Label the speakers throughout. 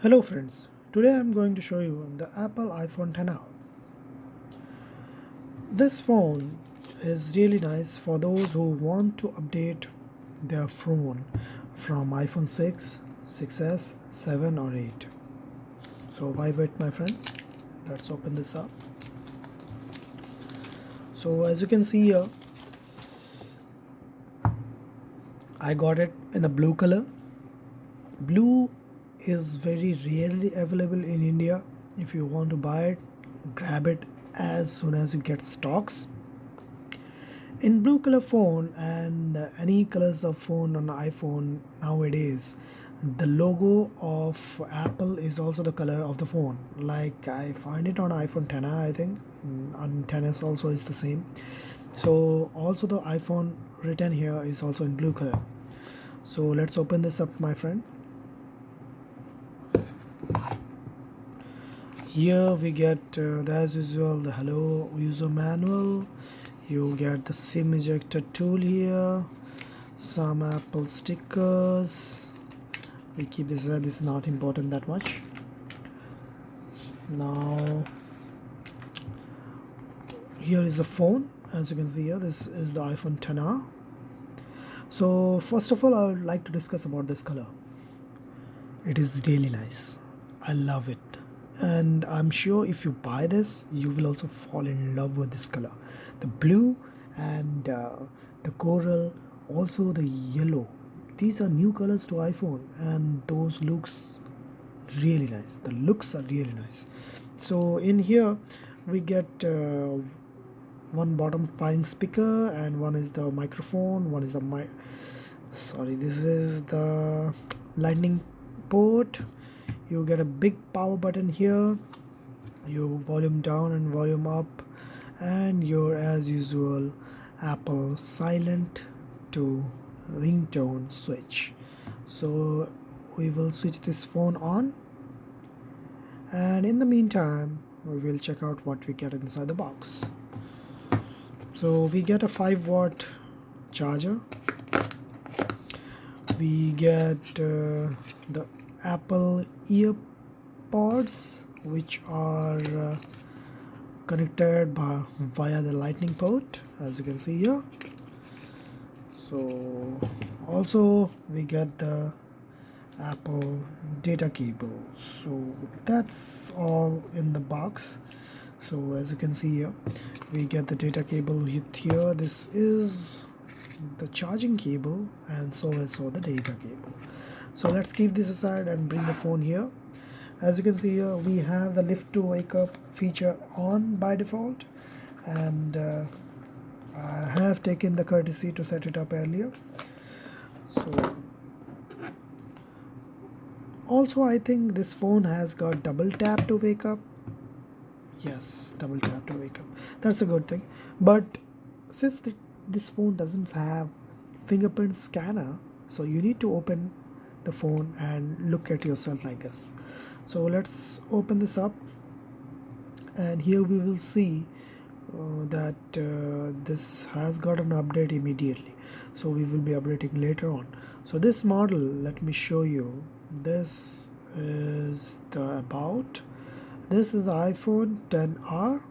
Speaker 1: Hello friends, today I'm going to show you the Apple iPhone XR. This phone is really nice for those who want to update their phone from iPhone 6, 6s, 7 or 8. So why wait my friends? Let's open this up. So as you can see here, I got it in the blue color. Blue is very rarely available in India. If you want to buy it, grab it as soon as you get stocks. In blue color phone and any colors of phone on iPhone nowadays, the logo of Apple is also the color of the phone. Like I find it on iPhone 10, I think. On 10s also is the same. So also the iPhone written here is also in blue color. So let's open this up, my friend. Here we get as usual the hello user manual. You get the SIM ejector tool here, some Apple stickers. We keep this is not important that much. Now here is the phone. As you can see here, this is the iPhone XR. So first of all, I would like to discuss about this color. It is really nice. I love it, and I'm sure if you buy this you will also fall in love with this color, the blue and the coral, also the yellow. These are new colors to iPhone and those looks really nice. The looks are really nice. So in here we get one bottom firing speaker and one is the microphone, one is the sorry, this is the lightning port. You get a big power button here, your volume down and volume up, and your as usual Apple silent to ringtone switch. So we will switch this phone on, and in the meantime we will check out what we get inside the box. So we get a 5-watt charger. We get the Apple earpods, which are connected via the lightning port, as you can see here. So also we get the Apple data cable. So that's all in the box. So as you can see here, we get the data cable here. This is the charging cable, and so also the data cable. So let's keep this aside and bring the phone here. As you can see here, we have the lift to wake up feature on by default, and I have taken the courtesy to set it up earlier. So also I think this phone has got double tap to wake up. Yes, double tap to wake up. That's a good thing. But since this phone doesn't have fingerprint scanner, so you need to open the phone and look at yourself like this. So let's open this up, and here we will see that this has got an update immediately. So we will be updating later on. So this model, let me show you. This is the about. This is the iPhone XR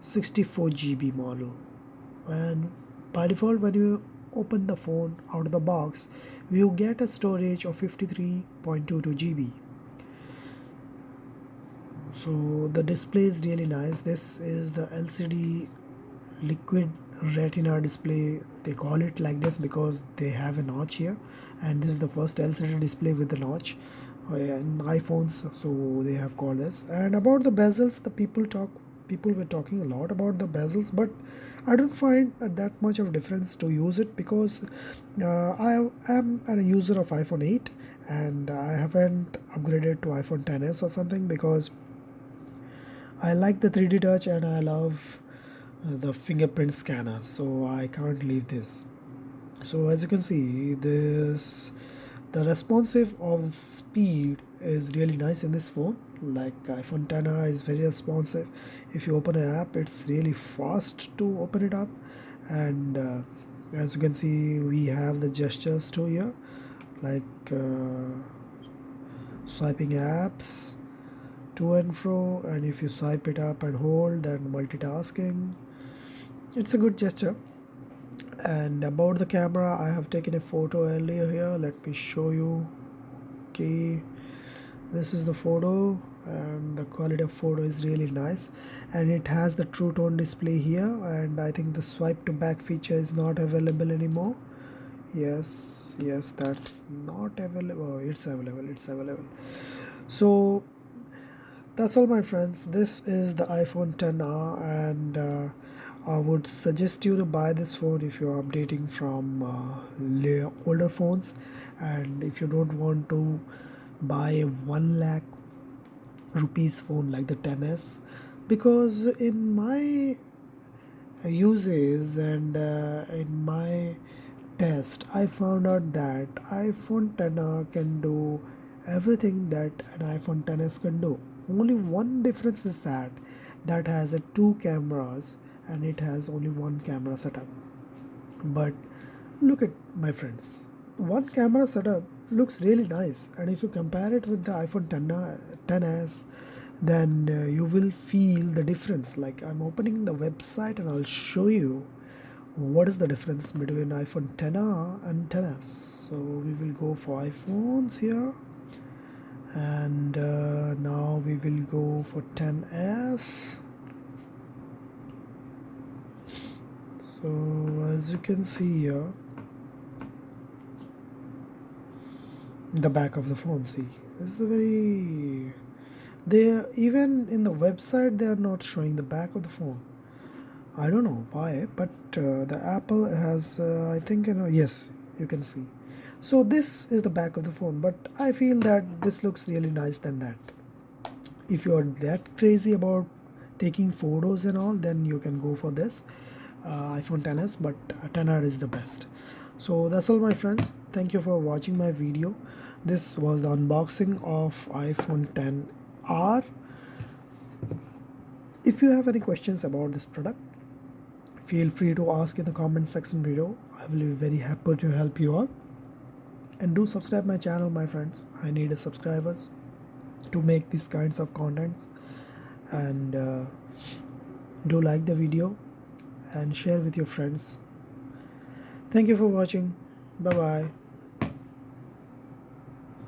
Speaker 1: 64 GB model, and by default when you open the phone out of the box you get a storage of 53.22 GB. So the display is really nice. This is the LCD liquid retina display. They call it like this because they have a notch here, and this is the first LCD display with the notch in iPhones, so they have called this. And about the bezels, the people were talking a lot about the bezels, but I don't find that much of a difference to use it because I am a user of iPhone 8 and I haven't upgraded to iPhone 10s or something because I like the 3D touch and I love the fingerprint scanner, so I can't leave this. So as you can see, this the responsive of speed is really nice in this phone. Like iPhone XR is very responsive. If you open an app, it's really fast to open it up, and as you can see, we have the gestures too here, like swiping apps to and fro, and if you swipe it up and hold, then multitasking. It's a good gesture. And about the camera, I have taken a photo earlier here. Let me show you. Okay, this is the photo, and the quality of photo is really nice, and it has the true tone display here, and I think the swipe to back feature is not available anymore. Yes, that's not available. Oh, it's available. So that's all, my friends. This is the iPhone 10R, and I would suggest you to buy this phone if you're updating from older phones, and if you don't want to buy a 1 lakh rupees phone like the 10s, because in my uses and in my test, I found out that iPhone 10R can do everything that an iPhone 10s can do. Only one difference is that has a two cameras, and it has only one camera setup. But look at, my friends, one camera setup looks really nice, and if you compare it with the iPhone 10s, then you will feel the difference. Like, I'm opening the website and I'll show you what is the difference between iPhone 10R and 10s. So we will go for iPhones here, and now we will go for 10s. So as you can see here, the back of the phone, see, this is a very, they even in the website they are not showing the back of the phone. I don't know why, but the Apple has, I think, yes, you can see. So this is the back of the phone, but I feel that this looks really nice than that. If you are that crazy about taking photos and all, then you can go for this iPhone 10s, but 10R is the best. So that's all, my friends. Thank you for watching my video. This was the unboxing of iPhone 10R. If you have any questions about this product, feel free to ask in the comment section below. I will be very happy to help you out. And do subscribe my channel, my friends. I need subscribers to make these kinds of contents. And do like the video and share with your friends. Thank you for watching. Bye bye.